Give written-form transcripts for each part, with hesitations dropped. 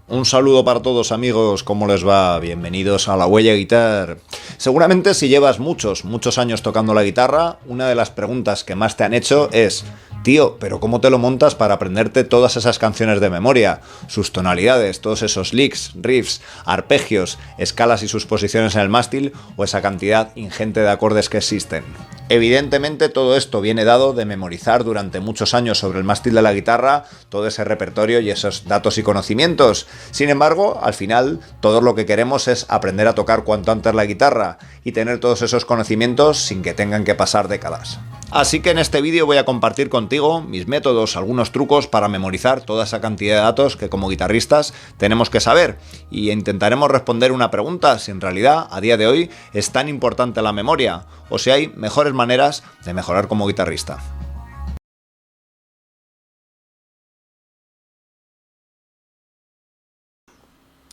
Un saludo para todos amigos, ¿cómo les va? Bienvenidos a La Huella Guitar. Seguramente si llevas muchos años tocando la guitarra, una de las preguntas que más te han hecho es: tío, ¿pero cómo te lo montas para aprenderte todas esas canciones de memoria? Sus tonalidades, todos esos licks, riffs, arpegios, escalas y sus posiciones en el mástil o esa cantidad ingente de acordes que existen. Evidentemente todo esto viene dado de memorizar durante muchos años sobre el mástil de la guitarra todo ese repertorio y esos datos y conocimientos. Sin embargo, al final, todo lo que queremos es aprender a tocar cuanto antes la guitarra y tener todos esos conocimientos sin que tengan que pasar décadas. Así que en este vídeo voy a compartir contigo mis métodos, algunos trucos para memorizar toda esa cantidad de datos que como guitarristas tenemos que saber, y intentaremos responder una pregunta: si en realidad a día de hoy es tan importante la memoria o si hay mejores maneras de mejorar como guitarrista.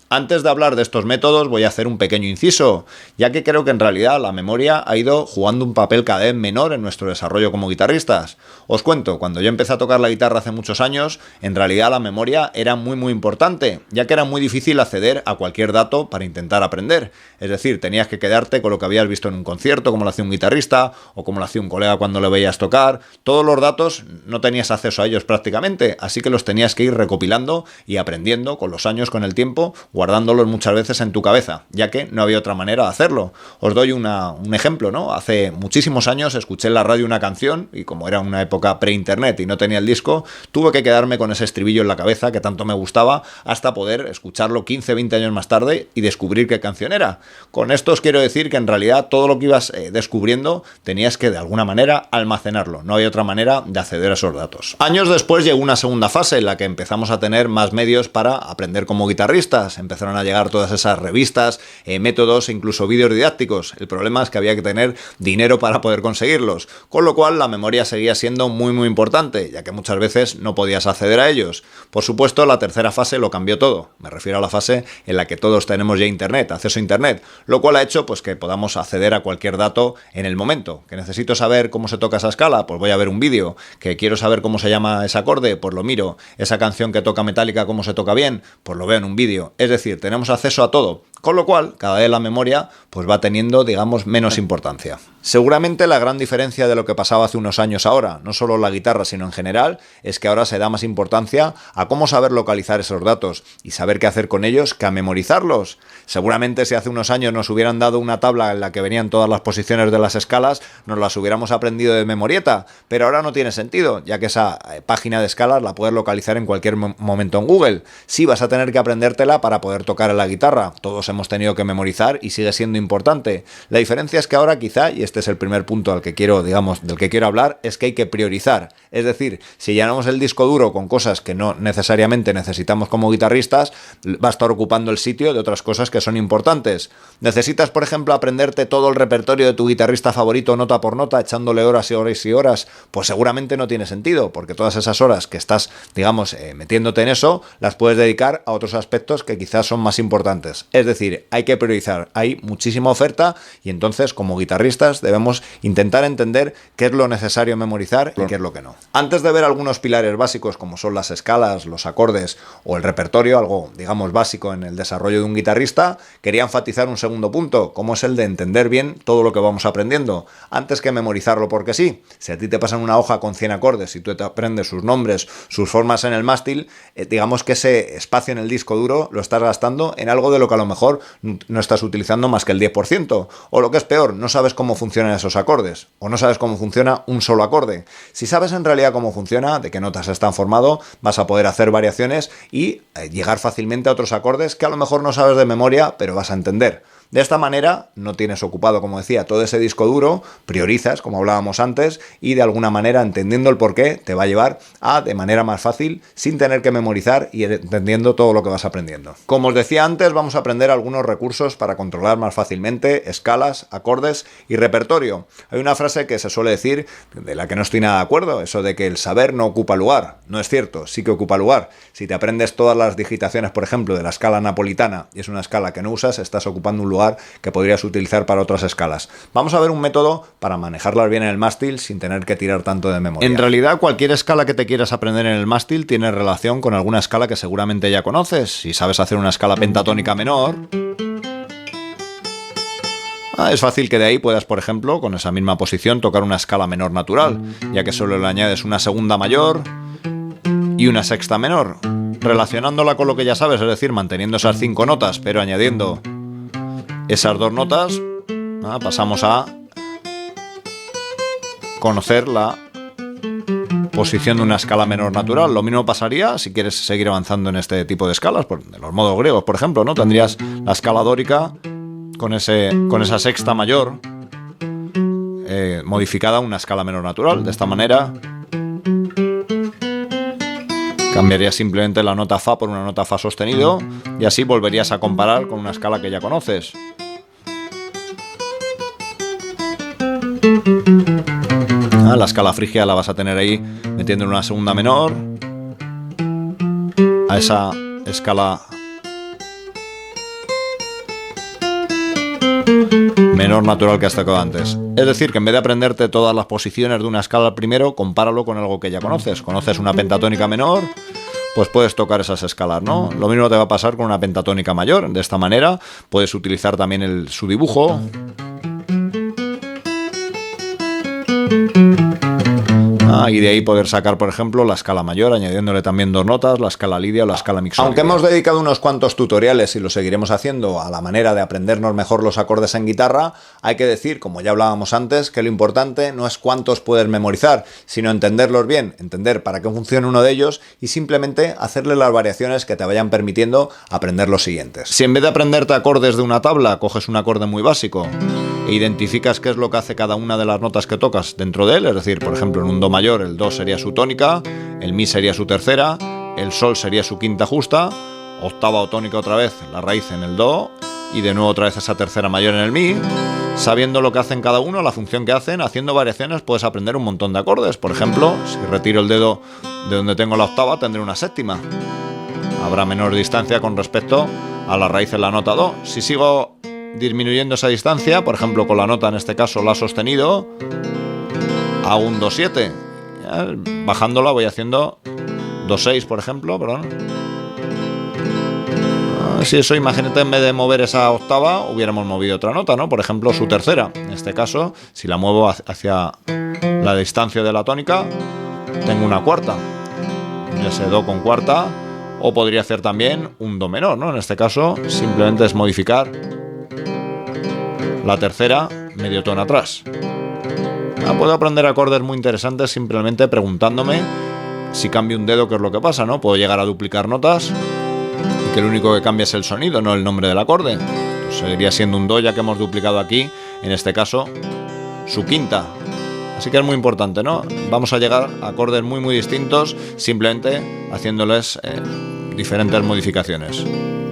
Antes de hablar de estos métodos voy a hacer un pequeño inciso, ya que creo que en realidad la memoria ha ido jugando un papel cada vez menor en nuestro desarrollo como guitarristas. Os cuento, cuando yo empecé a tocar la guitarra hace muchos años, en realidad la memoria era muy importante, ya que era muy difícil acceder a cualquier dato para intentar aprender. Es decir, tenías que quedarte con lo que habías visto en un concierto, como lo hacía un guitarrista, o como lo hacía un colega cuando le veías tocar. Todos los datos no tenías acceso a ellos prácticamente, así que los tenías que ir recopilando y aprendiendo con los años, con el tiempo, guardándolos muchas veces en tu cabeza, ya que no había otra manera de hacerlo. Os doy un ejemplo, ¿no? Hace muchísimos años escuché en la radio una canción y como era una época pre-internet y no tenía el disco, tuve que quedarme con ese estribillo en la cabeza que tanto me gustaba hasta poder escucharlo 15, 20 años más tarde y descubrir qué canción era. Con esto os quiero decir que en realidad todo lo que ibas descubriendo tenías que de alguna manera almacenarlo, no había otra manera de acceder a esos datos. Años después llegó una segunda fase en la que empezamos a tener más medios para aprender como guitarristas. Empezaron a llegar todas esas revistas, métodos e incluso vídeos didácticos. El problema es que había que tener dinero para poder conseguirlos, con lo cual la memoria seguía siendo muy importante, ya que muchas veces no podías acceder a ellos. Por supuesto, la tercera fase lo cambió todo. Me refiero a la fase en la que todos tenemos ya internet, acceso a internet, lo cual ha hecho pues que podamos acceder a cualquier dato en el momento. ¿Que necesito saber cómo se toca esa escala? Pues voy a ver un vídeo. ¿Que quiero saber cómo se llama ese acorde? Pues lo miro. ¿Esa canción que toca Metallica cómo se toca bien? Pues lo veo en un vídeo. Es decir, tenemos acceso a todo, con lo cual cada vez la memoria pues va teniendo, digamos, menos importancia. Seguramente la gran diferencia de lo que pasaba hace unos años ahora, no solo la guitarra sino en general, es que ahora se da más importancia a cómo saber localizar esos datos y saber qué hacer con ellos que a memorizarlos. Seguramente si hace unos años nos hubieran dado una tabla en la que venían todas las posiciones de las escalas, nos las hubiéramos aprendido de memorieta, pero ahora no tiene sentido, ya que esa página de escalas la puedes localizar en cualquier momento en Google. Sí, vas a tener que aprendértela para poder tocar en la guitarra. Todos hemos tenido que memorizar y sigue siendo importante. La diferencia es que ahora quizá, y este es el primer punto al que quiero, digamos, del que quiero hablar, es que hay que priorizar. Es decir, si llenamos el disco duro con cosas que no necesariamente necesitamos como guitarristas, va a estar ocupando el sitio de otras cosas que son importantes. ¿Necesitas, por ejemplo, aprenderte todo el repertorio de tu guitarrista favorito nota por nota, echándole horas y horas y horas? Pues seguramente no tiene sentido, porque todas esas horas que estás, digamos, metiéndote en eso, las puedes dedicar a otros aspectos que quizás son más importantes. Es decir, hay que priorizar. Hay muchísima oferta y entonces, como guitarristas, debemos intentar entender qué es lo necesario memorizar y qué es lo que no. Antes de ver algunos pilares básicos como son las escalas, los acordes o el repertorio, algo, digamos, básico en el desarrollo de un guitarrista, quería enfatizar un segundo punto, como es el de entender bien todo lo que vamos aprendiendo, antes que memorizarlo porque sí. Si a ti te pasan una hoja con 100 acordes y tú te aprendes sus nombres, sus formas en el mástil, digamos que ese espacio en el disco duro lo estás gastando en algo de lo que a lo mejor no estás utilizando más que el 10%, o lo que es peor, no sabes cómo funcionan esos acordes, o no sabes cómo funciona un solo acorde. Si sabes en realidad cómo funciona, de qué notas están formado, vas a poder hacer variaciones y llegar fácilmente a otros acordes que a lo mejor no sabes de memoria, pero vas a entender. De esta manera no tienes ocupado, como decía, todo ese disco duro, priorizas, como hablábamos antes, y de alguna manera, entendiendo el porqué, te va a llevar a, de manera más fácil, sin tener que memorizar y entendiendo todo lo que vas aprendiendo. Como os decía antes, vamos a aprender algunos recursos para controlar más fácilmente escalas, acordes y repertorio. Hay una frase que se suele decir, de la que no estoy nada de acuerdo, eso de que el saber no ocupa lugar. No es cierto, sí que ocupa lugar. Si te aprendes todas las digitaciones, por ejemplo, de la escala napolitana, y es una escala que no usas, estás ocupando un lugar lugar que podrías utilizar para otras escalas. Vamos a ver un método para manejarlas bien en el mástil sin tener que tirar tanto de memoria. En realidad, cualquier escala que te quieras aprender en el mástil tiene relación con alguna escala que seguramente ya conoces. Si sabes hacer una escala pentatónica menor, es fácil que de ahí puedas, por ejemplo, con esa misma posición, tocar una escala menor natural, ya que solo le añades una segunda mayor y una sexta menor, relacionándola con lo que ya sabes, es decir, manteniendo esas 5 notas, pero añadiendo esas 2 notas, pasamos a conocer la posición de una escala menor natural. Lo mismo pasaría si quieres seguir avanzando en este tipo de escalas, de los modos griegos, por ejemplo, ¿no? Tendrías la escala dórica con esa sexta mayor modificada a una escala menor natural. De esta manera cambiarías simplemente la nota Fa por una nota Fa sostenido y así volverías a comparar con una escala que ya conoces. La escala frigia la vas a tener ahí metiendo en una segunda menor a esa escala menor natural que has tocado antes. Es decir, que en vez de aprenderte todas las posiciones de una escala al primero, compáralo con algo que ya conoces. Conoces una pentatónica menor, pues puedes tocar esas escalas, ¿no? Lo mismo te va a pasar con una pentatónica mayor. De esta manera puedes utilizar también su dibujo. Y de ahí poder sacar, por ejemplo, la escala mayor, añadiéndole también 2 notas, la escala lidia o la escala mixoide. Aunque hemos dedicado unos cuantos tutoriales y lo seguiremos haciendo a la manera de aprendernos mejor los acordes en guitarra, hay que decir, como ya hablábamos antes, que lo importante no es cuántos puedes memorizar, sino entenderlos bien, entender para qué funciona uno de ellos y simplemente hacerle las variaciones que te vayan permitiendo aprender los siguientes. Si en vez de aprenderte acordes de una tabla, coges un acorde muy básico e identificas qué es lo que hace cada una de las notas que tocas dentro de él, es decir, por ejemplo, en un do mayor el do sería su tónica, el mi sería su tercera, el sol sería su quinta justa, octava o tónica otra vez, la raíz en el do y de nuevo otra vez esa tercera mayor en el mi. Sabiendo lo que hacen cada uno, la función que hacen, haciendo variaciones puedes aprender un montón de acordes. Por ejemplo, si retiro el dedo de donde tengo la octava, tendré una séptima. Habrá menor distancia con respecto a la raíz en la nota do. Si sigo disminuyendo esa distancia, por ejemplo con la nota en este caso la sostenido, a un do7, bajándola voy haciendo do6, por ejemplo, perdón. Si eso, imagínate, en vez de mover esa octava hubiéramos movido otra nota, ¿no? Por ejemplo su tercera. En este caso, si la muevo hacia la distancia de la tónica, tengo una cuarta, ese do con cuarta. O podría hacer también un do menor, ¿no? En este caso simplemente es modificar la tercera medio tono atrás. Puedo aprender acordes muy interesantes simplemente preguntándome si cambio un dedo, qué es lo que pasa, ¿no? Puedo llegar a duplicar notas y que lo único que cambia es el sonido, no el nombre del acorde. Pues seguiría siendo un do, ya que hemos duplicado aquí, en este caso, su quinta. Así que es muy importante, ¿no? Vamos a llegar a acordes muy muy distintos simplemente haciéndoles diferentes modificaciones.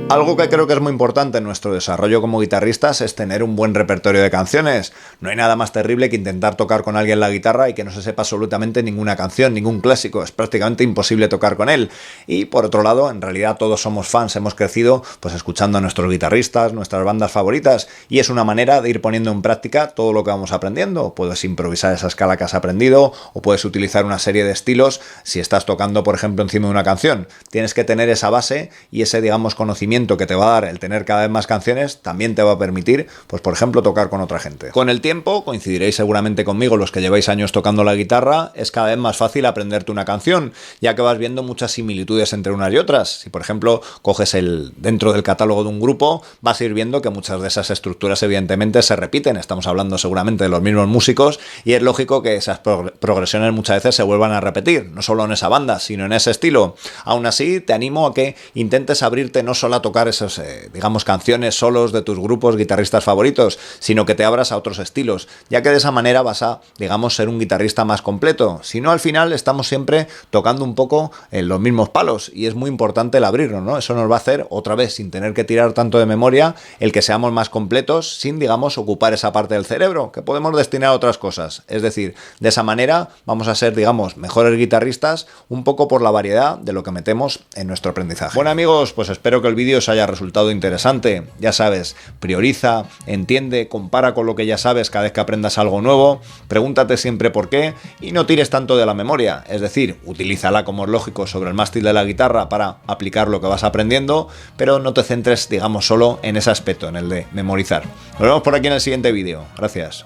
Algo que creo que es muy importante en nuestro desarrollo como guitarristas es tener un buen repertorio de canciones. No hay nada más terrible que intentar tocar con alguien la guitarra y que no se sepa absolutamente ninguna canción, ningún clásico. Es prácticamente imposible tocar con él. Y por otro lado, en realidad todos somos fans, hemos crecido pues escuchando a nuestros guitarristas, nuestras bandas favoritas, y es una manera de ir poniendo en práctica todo lo que vamos aprendiendo. Puedes improvisar esa escala que has aprendido o puedes utilizar una serie de estilos si estás tocando, por ejemplo, encima de una canción. Tienes que tener esa base y ese, digamos, conocimiento que te va a dar el tener cada vez más canciones también te va a permitir, pues por ejemplo, tocar con otra gente. Con el tiempo, coincidiréis seguramente conmigo los que lleváis años tocando la guitarra, es cada vez más fácil aprenderte una canción, ya que vas viendo muchas similitudes entre unas y otras. Si por ejemplo coges dentro del catálogo de un grupo, vas a ir viendo que muchas de esas estructuras evidentemente se repiten. Estamos hablando seguramente de los mismos músicos y es lógico que esas progresiones muchas veces se vuelvan a repetir, no solo en esa banda, sino en ese estilo. Aún así, te animo a que intentes abrirte no solo a tocar esas, digamos, canciones solos de tus grupos guitarristas favoritos, sino que te abras a otros estilos, ya que de esa manera vas a, digamos, ser un guitarrista más completo. Si no, al final estamos siempre tocando un poco en los mismos palos y es muy importante el abrirnos, ¿no? Eso nos va a hacer, otra vez, sin tener que tirar tanto de memoria, el que seamos más completos sin, digamos, ocupar esa parte del cerebro, que podemos destinar a otras cosas. Es decir, de esa manera vamos a ser, digamos, mejores guitarristas un poco por la variedad de lo que metemos en nuestro aprendizaje. Bueno, amigos, pues espero que el vídeo vídeo os haya resultado interesante. Ya sabes, prioriza, entiende, compara con lo que ya sabes cada vez que aprendas algo nuevo, pregúntate siempre por qué y no tires tanto de la memoria, es decir, utilízala como es lógico sobre el mástil de la guitarra para aplicar lo que vas aprendiendo, pero no te centres, digamos, solo en ese aspecto, en el de memorizar. Nos vemos por aquí en el siguiente vídeo. Gracias.